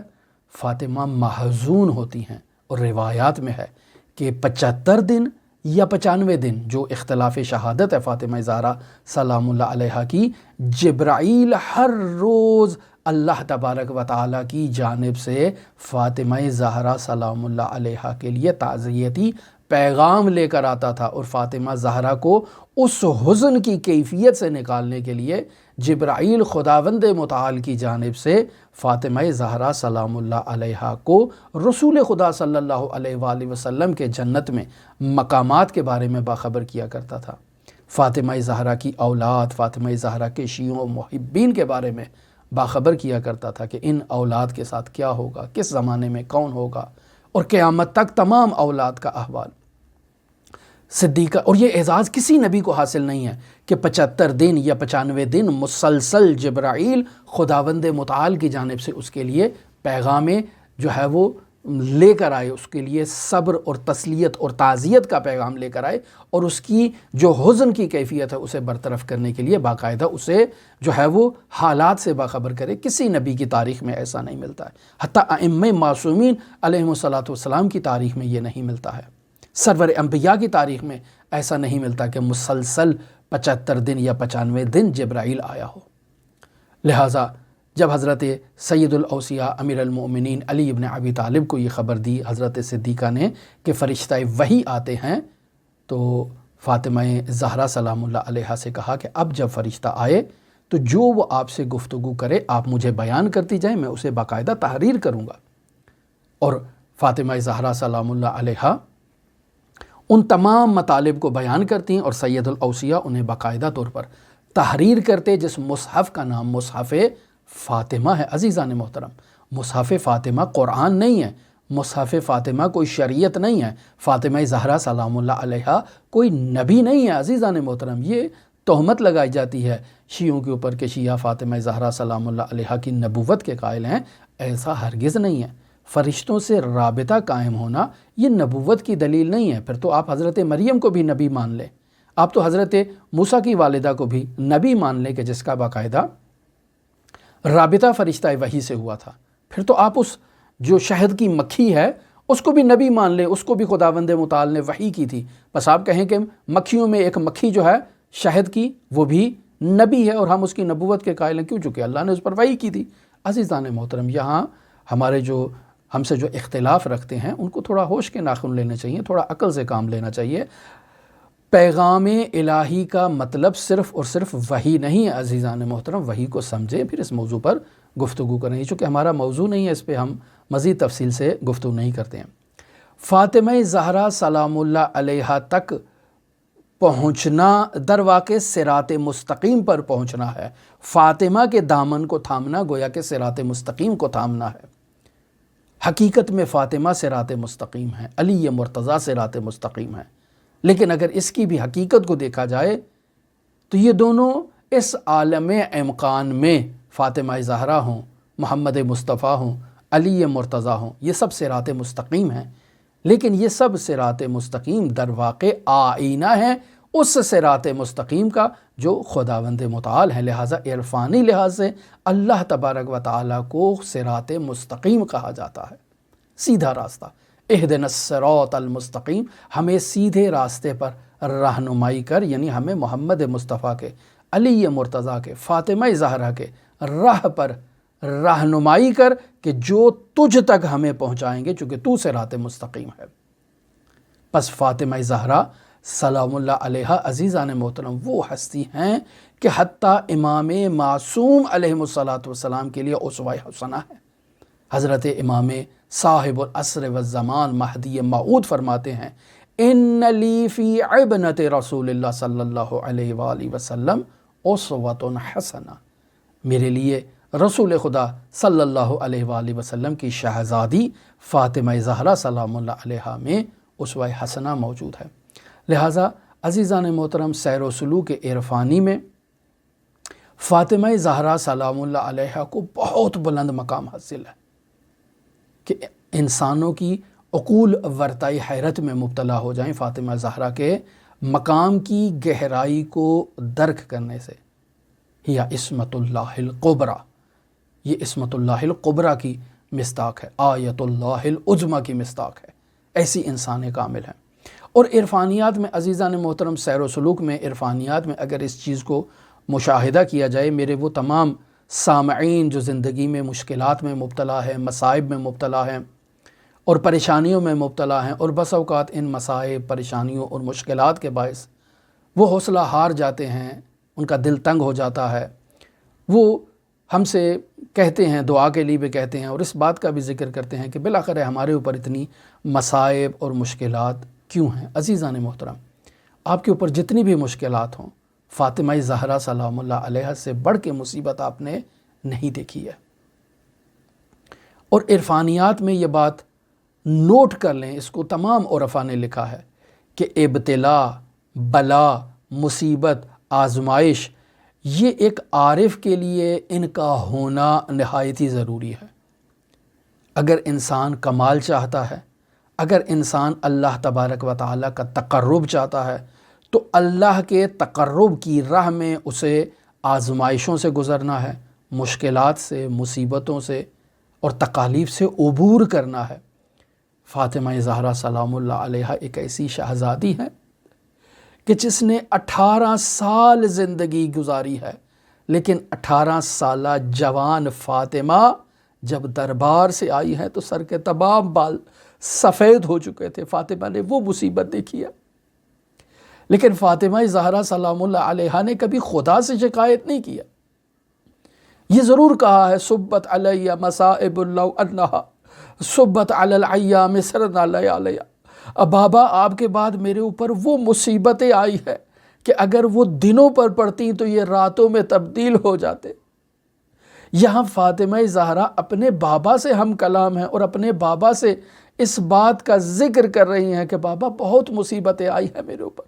فاطمہ محزون ہوتی ہیں، اور روایات میں ہے کہ 75 دن یا 95 دن جو اختلاف شہادت ہے فاطمہ زہرا سلام اللہ علیہا کی، جبرائیل ہر روز اللہ تبارک و تعالیٰ کی جانب سے فاطمہ زہرا سلام اللہ علیہا کے لیے تعزیتی پیغام لے کر آتا تھا، اور فاطمہ زہرا کو اس حزن کی کیفیت سے نکالنے کے لیے جبرائیل خداوند متعال کی جانب سے فاطمہ زہرا سلام اللہ علیہا کو رسول خدا صلی اللہ علیہ وآلہ وسلم کے جنت میں مقامات کے بارے میں باخبر کیا کرتا تھا۔ فاطمہ زہرا کی اولاد، فاطمہ زہرا کے شیعوں و محبین کے بارے میں باخبر کیا کرتا تھا کہ ان اولاد کے ساتھ کیا ہوگا، کس زمانے میں کون ہوگا، اور قیامت تک تمام اولاد کا احوال۔ صدیقہ، اور یہ اعزاز کسی نبی کو حاصل نہیں ہے کہ 75 دن یا 95 دن مسلسل جبرائیل خداوند متعال کی جانب سے اس کے لیے پیغام جو ہے وہ لے کر آئے، اس کے لیے صبر اور تسلیت اور تعزیت کا پیغام لے کر آئے، اور اس کی جو حزن کی کیفیت ہے اسے برطرف کرنے کے لیے باقاعدہ اسے جو ہے وہ حالات سے باخبر کرے۔ کسی نبی کی تاریخ میں ایسا نہیں ملتا ہے، حتیٰ ائمہ معصومین علیہم الصلاۃ والسلام کی تاریخ میں یہ نہیں ملتا ہے، سرور انبیاء کی تاریخ میں ایسا نہیں ملتا کہ مسلسل 75 دن یا 95 دن جبرائیل آیا ہو۔ لہٰذا جب حضرت سید الاوصیاء امیر المؤمنین علی ابن ابی طالب کو یہ خبر دی حضرت صدیقہ نے کہ فرشتہ وحی آتے ہیں، تو فاطمہ زہرا سلام اللہ علیہا سے کہا کہ اب جب فرشتہ آئے تو جو وہ آپ سے گفتگو کرے آپ مجھے بیان کرتی جائیں، میں اسے باقاعدہ تحریر کروں گا۔ اور فاطمہ زہرا سلام اللہ علیہا ان تمام مطالب کو بیان کرتی ہیں، اور سید الاوصیاء انہیں باقاعدہ طور پر تحریر کرتے، جس مصحف کا نام مصحف فاطمہ ہے۔ عزیزان محترم، مصحف فاطمہ قرآن نہیں ہے، مصحف فاطمہ کوئی شریعت نہیں ہے، فاطمہ زہرا سلام اللہ علیہا کوئی نبی نہیں ہے۔ عزیزان محترم، یہ تہمت لگائی جاتی ہے شیعوں کے اوپر کہ شیعہ فاطمہ زہرا سلام اللہ علیہا کی نبوت کے قائل ہیں، ایسا ہرگز نہیں ہے۔ فرشتوں سے رابطہ قائم ہونا یہ نبوت کی دلیل نہیں ہے۔ پھر تو آپ حضرت مریم کو بھی نبی مان لیں، آپ تو حضرت موسیٰ کی والدہ کو بھی نبی مان لیں کہ جس کا باقاعدہ رابطہ فرشتہ وحی سے ہوا تھا۔ پھر تو آپ اس جو شہد کی مکھی ہے اس کو بھی نبی مان لیں، اس کو بھی خداوند متعال نے وحی کی تھی۔ بس آپ کہیں کہ مکھیوں میں ایک مکھی جو ہے شہد کی وہ بھی نبی ہے اور ہم اس کی نبوت کے قائل ہیں، کیوں؟ چونکہ اللہ نے اس پر وحی کی تھی۔ عزیزان محترم، یہاں ہمارے جو ہم سے جو اختلاف رکھتے ہیں ان کو تھوڑا ہوش کے ناخن لینے چاہیے، تھوڑا عقل سے کام لینا چاہیے۔ پیغام الہی کا مطلب صرف اور صرف وحی نہیں ہے۔ عزیزان محترم، وحی کو سمجھیں، پھر اس موضوع پر گفتگو کریں، چونکہ ہمارا موضوع نہیں ہے، اس پہ ہم مزید تفصیل سے گفتگو نہیں کرتے ہیں۔ فاطمہ زہرا سلام اللہ علیہا تک پہنچنا در واقع صراط مستقیم پر پہنچنا ہے۔ فاطمہ کے دامن کو تھامنا گویا کہ صراط مستقیم کو تھامنا ہے۔ حقیقت میں فاطمہ صراط مستقیم ہے، علی مرتضیٰ صراط مستقیم ہے، لیکن اگر اس کی بھی حقیقت کو دیکھا جائے تو یہ دونوں اس عالم امکان میں فاطمہ زہرا ہوں، محمد مصطفیٰ ہوں، علی مرتضیٰ ہوں، یہ سب صراط مستقیم ہیں، لیکن یہ سب صراط مستقیم در واقع آئینہ ہیں اس صراط مستقیم کا جو خداوند متعال ہے۔ لہٰذا عرفانی لحاظ سے اللہ تبارک و تعالیٰ کو صراط مستقیم کہا جاتا ہے، سیدھا راستہ۔ اہدنا الصراط المستقیم، ہمیں سیدھے راستے پر رہنمائی کر، یعنی ہمیں محمد مصطفیٰ کے، علی مرتضیٰ کے، فاطمہ زہرا کے راہ پر رہنمائی کر کہ جو تجھ تک ہمیں پہنچائیں گے، چونکہ تو صراط مستقیم ہے۔ پس فاطمہ زہرا سلام اللہ علیہا عزیزان محترم وہ ہستی ہیں کہ حتیٰ امام معصوم علیہ السلام کے لیے اسوہ حسنہ ہے۔ حضرت امام صاحب العصر والزمان مہدی موعود فرماتے ہیں، ان لی فی ابنۃ رسول اللہ صلی اللہ علیہ وآلہ وسلم اسوۃ حسنہ، میرے لیے رسول خدا صلی اللہ علیہ وآلہ وسلم کی شہزادی فاطمہ زہرا سلام اللہ علیہا میں اسوہ حسنہ موجود ہے۔ لہٰذا عزیزان محترم، سیر و سلوک عرفانی میں فاطمہ زہرا سلام اللہ علیہا کو بہت بلند مقام حاصل ہے کہ انسانوں کی عقول ورطائی حیرت میں مبتلا ہو جائیں فاطمہ زہرا کے مقام کی گہرائی کو درک کرنے سے۔ یا عصمت اللہ القبریٰ، یہ عصمت اللہ القبریٰ کی مصداق ہے، آیت اللہ العظمیٰ کی مصداق ہے، ایسی انسان کامل ہیں۔ اور عرفانیات میں عزیزان محترم، سیر و سلوک میں، عرفانیات میں اگر اس چیز کو مشاہدہ کیا جائے، میرے وہ تمام سامعین جو زندگی میں مشکلات میں مبتلا ہیں، مصائب میں مبتلا ہیں اور پریشانیوں میں مبتلا ہیں، اور بس اوقات ان مصائب، پریشانیوں اور مشکلات کے باعث وہ حوصلہ ہار جاتے ہیں، ان کا دل تنگ ہو جاتا ہے، وہ ہم سے کہتے ہیں، دعا کے لیے بھی کہتے ہیں، اور اس بات کا بھی ذکر کرتے ہیں کہ بالآخر ہمارے اوپر اتنی مصائب اور مشکلات کیوں ہیں؟ عزیزان محترم، آپ کے اوپر جتنی بھی مشکلات ہوں، فاطمہ زہرا سلام اللہ علیہا سے بڑھ کے مصیبت آپ نے نہیں دیکھی ہے۔ اور عرفانیات میں یہ بات نوٹ کر لیں، اس کو تمام عرفا نے لکھا ہے کہ ابتلا، بلا، مصیبت، آزمائش، یہ ایک عارف کے لیے ان کا ہونا نہایت ہی ضروری ہے۔ اگر انسان کمال چاہتا ہے، اگر انسان اللہ تبارک و تعالیٰ کا تقرب چاہتا ہے، تو اللہ کے تقرب کی راہ میں اسے آزمائشوں سے گزرنا ہے، مشکلات سے، مصیبتوں سے اور تکالیف سے عبور کرنا ہے۔ فاطمہ زہرا سلام اللہ علیہا ایک ایسی شہزادی ہے کہ جس نے 18 سال زندگی گزاری ہے، لیکن 18 سالہ جوان فاطمہ جب دربار سے آئی ہیں تو سر کے تمام بال سفید ہو چکے تھے۔ فاطمہ نے وہ مصیبت دیکھی ہے، لیکن فاطمہ زہرا سلام اللہ علیہا نے کبھی خدا سے شکایت نہیں کیا۔ یہ ضرور کہا ہے صبت علی مصائب لو انہا صبت علی الایام سرنا لیالیا، بابا آپ کے بعد میرے اوپر وہ مصیبتیں آئی ہے کہ اگر وہ دنوں پر پڑتی تو یہ راتوں میں تبدیل ہو جاتے۔ یہاں فاطمہ زہرا اپنے بابا سے ہم کلام ہیں اور اپنے بابا سے اس بات کا ذکر کر رہی ہیں کہ بابا بہت مصیبتیں آئی ہیں میرے اوپر،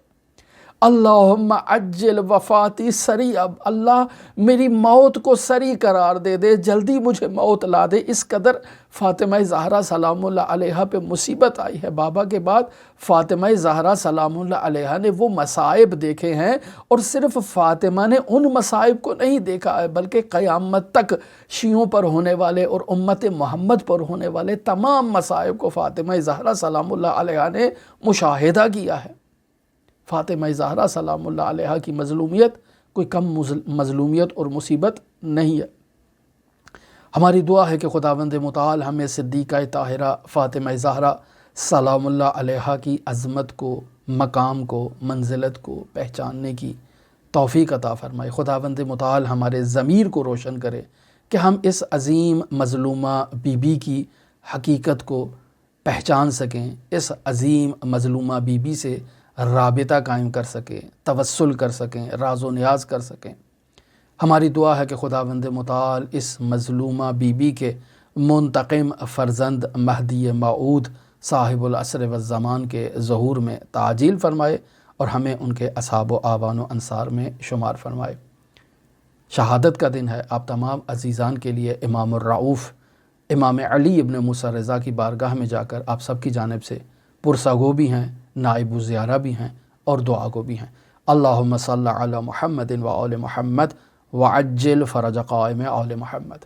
اللہم عجل وفاتی سریع، اللہ میری موت کو سریع قرار دے دے، جلدی مجھے موت لا دے۔ اس قدر فاطمہ زہرا سلام اللہ علیہا پہ مصیبت آئی ہے۔ بابا کے بعد فاطمہ زہرا سلام اللہ علیہا نے وہ مصائب دیکھے ہیں، اور صرف فاطمہ نے ان مصائب کو نہیں دیکھا ہے بلکہ قیامت تک شیعوں پر ہونے والے اور امت محمد پر ہونے والے تمام مصائب کو فاطمہ زہرا سلام اللہ علیہا نے مشاہدہ کیا ہے۔ فاطمہ زہرا سلام اللہ علیہا کی مظلومیت کوئی کم مظلومیت اور مصیبت نہیں ہے۔ ہماری دعا ہے کہ خداوند متعال ہمیں صدیقہ طاہرہ فاطمہ زہرا سلام اللہ علیہا کی عظمت کو، مقام کو، منزلت کو پہچاننے کی توفیق عطا فرمائے۔ خداوند متعال ہمارے ضمیر کو روشن کرے کہ ہم اس عظیم مظلومہ بی بی کی حقیقت کو پہچان سکیں، اس عظیم مظلومہ بی بی سے رابطہ قائم کر سکیں، توسل کر سکیں، راز و نیاز کر سکیں۔ ہماری دعا ہے کہ خداوند متعال اس مظلومہ بی بی کے منتقم فرزند مہدی موعود صاحب العصر والزمان کے ظہور میں تعجیل فرمائے اور ہمیں ان کے اصحاب و آوان و انصار میں شمار فرمائے۔ شہادت کا دن ہے، آپ تمام عزیزان کے لیے امام الرعوف امام علی ابن موسیٰ رضا کی بارگاہ میں جا کر آپ سب کی جانب سے پرسگو بھی ہیں، نائب الزیارہ بھی ہیں اور دعا کو بھی ہیں۔ اللہم صلی علی محمد و آل محمد وعجل فرج قائم آل محمد۔